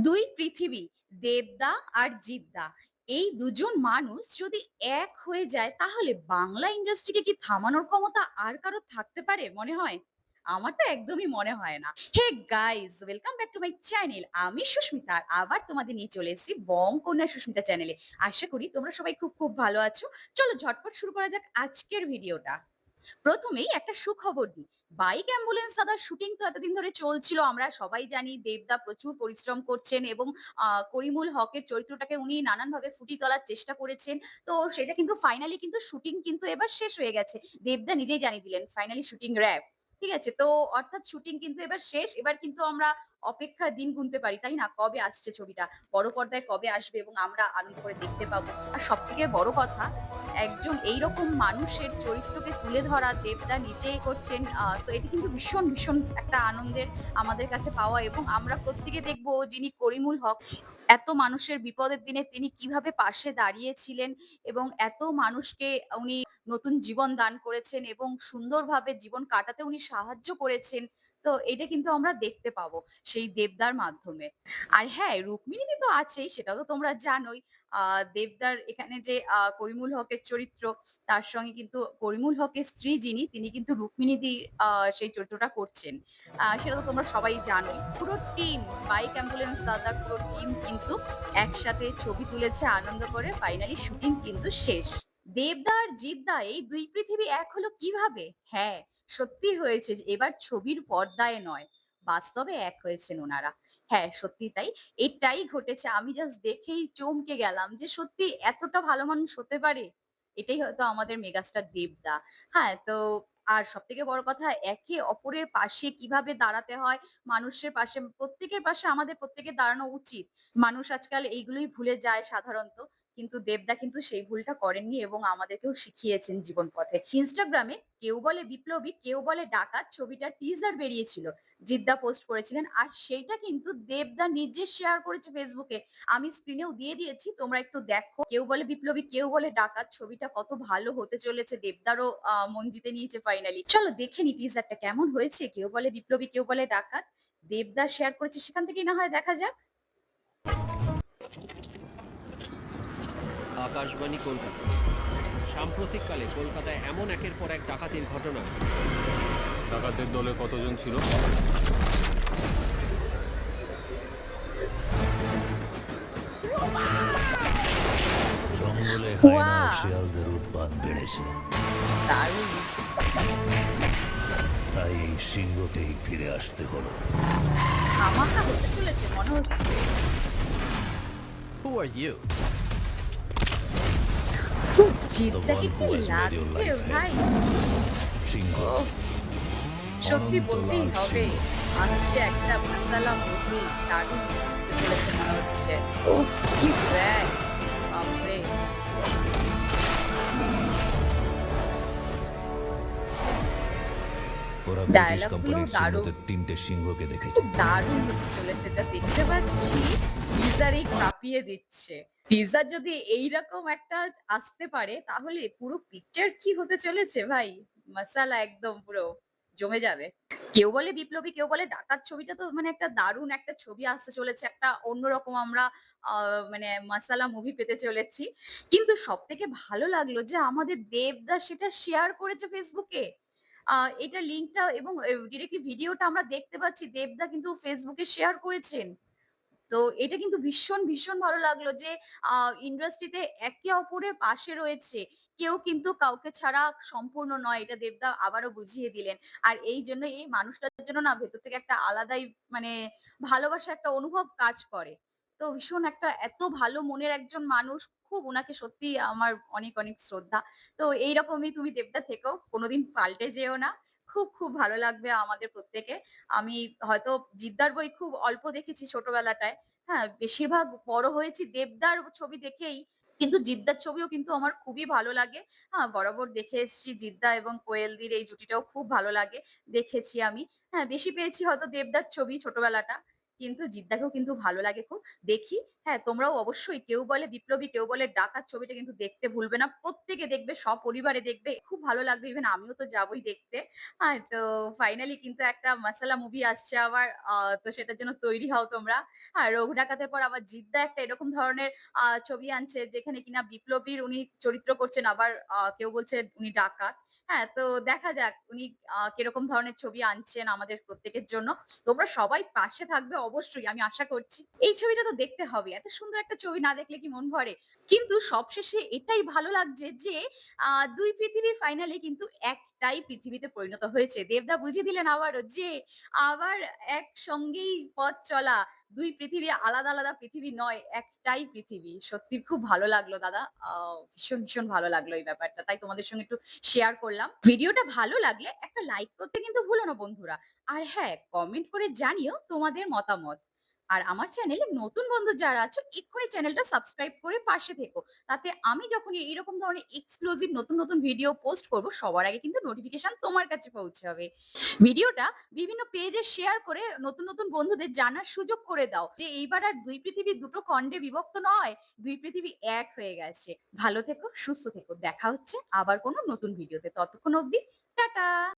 দুই পৃথিবী, দেবদা আর জিদ্দা। এই দুজন মানুষ যদি এক হয়ে যায় তাহলে বাংলা ইন্ডাস্ট্রিকে কি থামানোর ক্ষমতা আর কারো থাকতে পারে মনে হয়? আমার তো একদমই মনে হয় না। Hey guys, welcome back to my channel. আমি সুস্মিতা আর আবার তোমাদের নিয়ে চলে এসেছি বং কন্যা সুস্মিতা চ্যানেলে। আশা করি তোমরা সবাই খুব ভালো আছো। চলো ঝটপট শুরু করা যাক আজকের ভিডিওটা। প্রথমেই একটা সুখবর দিই। বাইক অ্যাম্বুলেন্স দাদার শুটিং তো এতদিন ধরে চলছিল। আমরা সবাই জানি দেবদা প্রচুর পরিশ্রম করছেন এবং করিমুল হকের চরিত্রটাকে উনি নানানভাবে ফুটিয়ে তোলার চেষ্টা করেছেন। তো সেটা কিন্তু ফাইনালি কিন্তু শুটিং কিন্তু এবার শেষ হয়ে গেছে। দেবদা নিজেই জানিয়ে দিলেন ফাইনালি শুটিং র‍্যাপ। ঠিক আছে? তো অর্থাৎ শুটিং কিন্তু এবার শেষ। এবার কিন্তু আমরা অপেক্ষার দিন গুনতে পারি, তাই না? কবে আসছে ছবিটা? বড় পর্দায় কবে আসবে এবং আমরা আনন্দ করে দেখতে পাবো। আর সবথেকে বড় কথা একজন এইরকম মানুষের চরিত্রকে তুলে ধরা দেবদা নিজেই করছেন। তো এটি কিন্তু ভীষণ একটা আনন্দের আমাদের কাছে পাওয়া এবং আমরা প্রত্যেকে দেখব যিনি করিমুল হক এত মানুষের বিপদের দিনে তিনি কিভাবে পাশে দাঁড়িয়েছিলেন এবং এত মানুষকে উনি নতুন জীবন দান করেছেন এবং সুন্দরভাবে জীবন কাটাতে উনি সাহায্য করেছেন। তো এটা কিন্তু আমরা দেখতে পাবো সেই দেবদার মাধ্যমে। আর হ্যাঁ, রুক্মিণীদি তো আছেই সেটা তো তোমরা জানোই। আ দেবদার এখানে যে করিমুল হকের চরিত্র, তার সঙ্গে কিন্তু করিমুল হকের স্ত্রী যিনি, তিনি কিন্তু রুক্মিণীদি আ সেই চরিত্রটা করছেন। সেটা তো তোমরা সবাই জানোই। পুরো টিম, বাইক অ্যাম্বুলেন্স দাদার পুরো টিম কিন্তু একসাথে ছবি তুলেছে আনন্দ করে। ফাইনালি শুটিং কিন্তু শেষ। দেবদা আর জিদ্দা এই ২ পৃথিবী এক হলো কিভাবে? হ্যাঁ, সত্যি হয়েছে যে এবার ছবির পর্দায় নয়, বাস্তবে এক হয়েছেন উনারা। হ্যাঁ, সত্যিই তাই। এটাই ঘটেছে। আমি জাস্ট দেখেই চমকে গেলাম যে সত্যি এতটা ভালো মানুষ হতে পারে? এটাই হয়তো আমাদের মেগাস্টার দেবদা। হ্যাঁ, তো আর সবথেকে বড় কথা একে অপরের পাশে কিভাবে দাঁড়াতে হয়, মানুষের পাশে প্রত্যেকের পাশে আমাদের প্রত্যেকের দাঁড়ানো উচিত। মানুষ আজকাল এইগুলোই ভুলে যায় সাধারণত। কিন্তু দেবদা কিন্তু সেই ভুলটা করেননি এবং আমাদেরকেও শিখিয়েছেন জীবন পথে। Instagram এ কেউ বলে বিপ্লবী, কেউ বলে ডাকাত ছবিটার টিজার বেরিয়েছিল। জিদ্দা পোস্ট করেছিলেন। আর সেইটা কিন্তু দেবদা নিজে শেয়ার করেছে Facebook এ। আমি স্ক্রিনেও দিয়ে দিয়েছি। তোমরা একটু দেখো। কেউ বলে বিপ্লবী, কেউ বলে ডাকাত ছবিটা কত ভালো হতে চলেছে। দেবদারও মন জিতে নিয়েছে ফাইনালি। চলো দেখে নিই টিজারটা কেমন হয়েছে। কেউ বলে বিপ্লবী, কেউ বলে ডাকাত। দেবদা শেয়ার করেছে সেখান থেকেই না হয় দেখা যাক। আকাশবাণী কলকাতা। সাম্প্রতিককালে কলকাতায় এমন একের পর এক ডাকাতির ঘটনা। ডাকাতদের দলে কতজন ছিল? জঙ্গলে হায়না ও ওয়াও! শিয়ালদের উৎপাত বেড়েছে, দারুণ। তাই এই সিংহকেই ফিরে আসতে হলো। ধামাকা হতে চলেছে মনে হচ্ছে। Who are you? The জিদ্দাকে one কি who has made your লাগছে life ভাই? hell. সিংহ, ওহ! সত্যি অনন্ত বলতেই লাল হবে। সিংহ। আসছে একটা মাসালা মুভি, দারুণ হতে চলেছে মনে হচ্ছে। উফ! কি স্যাড! বাপরে! ওরা ব্রিটিশ ডায়ালগ গুলোও কোম্পানির দারুণ। চিহ্নতে ৩টে সিংহকে দেখেছে। খুব দারুণ হতে চলেছে যা দেখতে পাচ্ছি। টিজারেই কাঁপিয়ে দিচ্ছে। টিজার যদি এইরকম একটা আসতে পারে তাহলে পুরো পিকচার কি হতে চলেছে ভাই? মাসালা একদম পুরো জমে যাবে। কেউ বলে বিপ্লবী, কেউ বলে ডাকাত ছবিটা তো মানে একটা দারুণ একটা ছবি আসতে চলেছে। একটা অন্যরকম আমরা আ মানে মাসালা মুভি পেতে চলেছি। কিন্তু সবথেকে ভালো লাগলো যে আমাদের দেবদা সেটা শেয়ার করেছে Facebook এ। এটার লিঙ্কটা এবং ডিরেক্টলি ভিডিওটা আমরা দেখতে পাচ্ছি দেবদা কিন্তু Facebook এ শেয়ার করেছেন। তো এটা কিন্তু ভীষণ ভালো লাগলো যে আ ইন্ডাস্ট্রিতে একে অপরের পাশে রয়েছে। কেউ কিন্তু কাউকে ছাড়া সম্পূর্ণ নয়। এটা দেবদা আবারও বুঝিয়ে দিলেন। আর এইজন্য এই মানুষটার জন্য না ভেতর থেকে একটা আলাদাই মানে ভালোবাসা একটা অনুভব কাজ করে। তো ভীষণ একটা এত ভালো মনের একজন মানুষ। খুব উনাকে সত্যিই আমার অনেক শ্রদ্ধা। তো এইরকমই তুমি দেবদা থেকো। কোনদিন পাল্টে যেও না। খুব ভালো লাগবে আমাদের প্রত্যেকের। আমি হয়তো জিদ্দার বই খুব অল্প দেখেছি ছোটবেলাটায়। হ্যাঁ, বেশিরভাগ বড় হয়েছি দেবদার ছবি দেখেই। কিন্তু জিদ্দার ছবিও কিন্তু আমার খুবই ভালো লাগে। বরাবর দেখে এসেছি জিদ্দা এবং কোয়েলদির এই জুটিটাও খুব ভালো লাগে। দেখেছি আমি। হ্যাঁ, বেশি পেয়েছি হয়তো দেবদার ছবি ছোটবেলাটা। কিন্তু জিদ্দাকেও কিন্তু ভালো লাগে খুব। দেখি হ্যাঁ, তোমরাও অবশ্যই কেউ বলে বিপ্লবী, কেউ বলে ডাকাত ছবিটা কিন্তু দেখতে ভুলবে না। প্রত্যেকে দেখবে, সপরিবারে দেখবে। খুব ভালো লাগবে। ইভেন আমিও তো যাবোই দেখতে। তো ফাইনালি কিন্তু একটা মাসালা মুভি আসছে আবার। তো সেটার জন্য তৈরি হও তোমরা। আর রঘু ডাকাতের পর আবার জিদ্দা একটা এরকম ধরনের ছবি আনছে যেখানে কিনা বিপ্লবীর উনি চরিত্র করছেন আবার কেউ বলছে উনি ডাকাত। হ্যাঁ, তো দেখা যাক উনি কিরকম ধরনের ছবি আনছেন আমাদের প্রত্যেকের জন্য। তোমরা সবাই পাশে থাকবে অবশ্যই আমি আশা করছি। এই ছবিটা তো দেখতে হবে। এত সুন্দর একটা ছবি না দেখলে কি মন ভরে? কিন্তু সবশেষে এটাই ভালো লাগছে যে ২ পৃথিবী ফাইনালি কিন্তু একটাই পৃথিবীতে পরিণত হয়েছে। দেবদা বুঝিয়ে দিলেন আবারও যে আবার একসঙ্গেই পথ চলা। ২ পৃথিবী আলাদা, আলাদা পৃথিবী নয়, একটাই পৃথিবী। সত্যি খুব ভালো লাগলো দাদা। ভীষণ, ভীষণ ভালো লাগলো এই ব্যাপারটা। তাই তোমাদের সঙ্গে একটু শেয়ার করলাম। ভিডিওটা ভালো লাগলে একটা লাইক করতে কিন্তু ভুলো না বন্ধুরা। আর হ্যাঁ, কমেন্ট করে জানিও তোমাদের মতামত। আর আমার চ্যানেলে নতুন বন্ধু যারা আছো এক্ষুনি চ্যানেলটা সাবস্ক্রাইব করে পাশে থেকো। তাতে আমি যখনই এইরকম ধরনের এক্সক্লুসিভ নতুন, নতুন ভিডিও পোস্ট করব সবার আগে কিন্তু নোটিফিকেশন তোমার কাছে পৌঁছাবে। ভিডিওটা বিভিন্ন পেজে শেয়ার করে নতুন, নতুন বন্ধুদের জানার সুযোগ করে দাও যে এইবার আর ২ পৃথিবী দুটো খণ্ডে বিভক্ত নয়, ২ পৃথিবী এক হয়ে গেছে। ভালো থেকো, সুস্থ থেকো। দেখা হচ্ছে আবার কোনো নতুন ভিডিওতে। ততক্ষণ অবধি টাটা।